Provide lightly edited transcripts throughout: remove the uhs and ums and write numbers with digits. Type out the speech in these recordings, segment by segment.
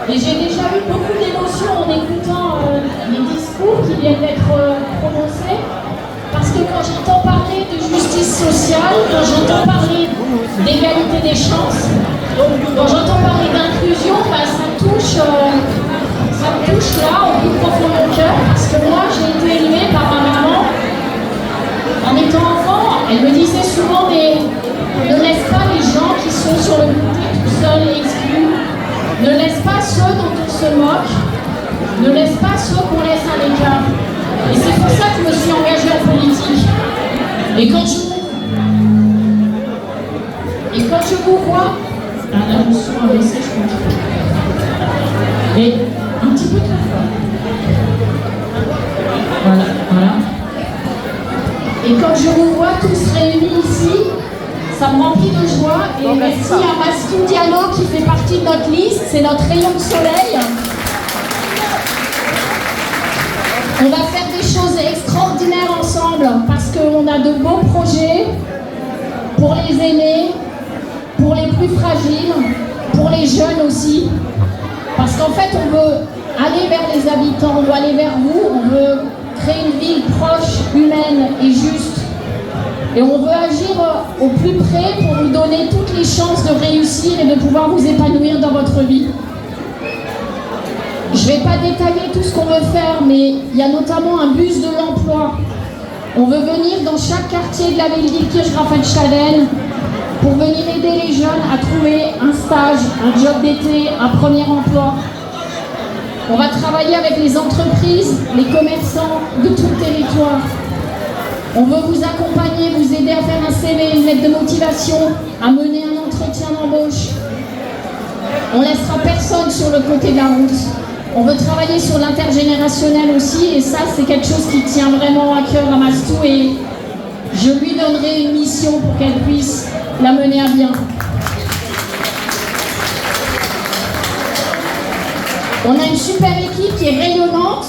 Et j'ai déjà eu beaucoup d'émotions en écoutant les discours qui viennent d'être prononcés. Parce que quand j'entends parler de justice sociale, quand j'entends parler d'égalité des chances, quand j'entends parler d'inclusion, bah, ça me touche là, au plus profond de mon cœur. Parce que moi, j'ai été élevée par ma maman. En étant enfant, elle me disait souvent, mais ne laisse pas les gens qui sont sur le côté tout seuls et exclus. Ne laisse pas ceux dont on se moque. Ne laisse pas ceux qu'on laisse à l'écart. Et c'est pour ça que je me suis engagée en politique. Et quand je vous vois... Ah là, je me suis abaissée, je crois. Et un petit peu trop fort. Voilà, voilà. Et quand je vous vois tous réunis ici, ça me remplit de joie. Et merci à Mastou Diallo qui fait partie de notre liste. C'est notre rayon de soleil. On va faire des choses extraordinaires ensemble parce qu'on a de beaux projets pour les aînés, pour les plus fragiles, pour les jeunes aussi. Parce qu'en fait, on veut aller vers les habitants, on veut aller vers vous, on veut créer une ville proche, humaine et juste. Et on veut agir au plus près pour vous donner toutes les chances de réussir et de pouvoir vous épanouir dans votre vie. Je ne vais pas détailler tout ce qu'on veut faire, mais il y a notamment un bus de l'emploi. On veut venir dans chaque quartier de la ville d'Ilkirch-Raffenstaden pour venir aider les jeunes à trouver un stage, un job d'été, un premier emploi. On va travailler avec les entreprises, les commerçants de tout le territoire. On veut vous accompagner, vous aider à faire un CV, une lettre de motivation, à mener un entretien d'embauche. On ne laissera personne sur le côté de la route. On veut travailler sur l'intergénérationnel aussi, et ça, c'est quelque chose qui tient vraiment à cœur à Mastou, et je lui donnerai une mission pour qu'elle puisse la mener à bien. On a une super équipe qui est rayonnante.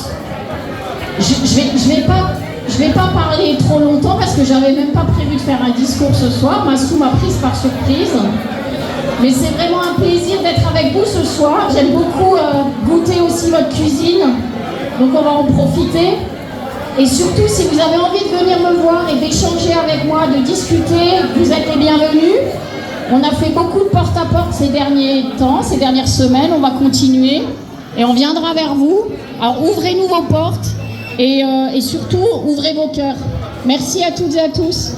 Je vais pas parler trop longtemps parce que j'avais même pas prévu de faire un discours ce soir. Mastou m'a prise par surprise. Mais c'est vraiment un plaisir d'être avec vous ce soir. J'aime beaucoup goûter aussi votre cuisine. Donc on va en profiter. Et surtout, si vous avez envie de venir me voir et d'échanger avec moi, de discuter, vous êtes les bienvenus. On a fait beaucoup de porte-à-porte ces derniers temps, ces dernières semaines. On va continuer. Et on viendra vers vous. Alors ouvrez-nous vos portes et surtout ouvrez vos cœurs. Merci à toutes et à tous.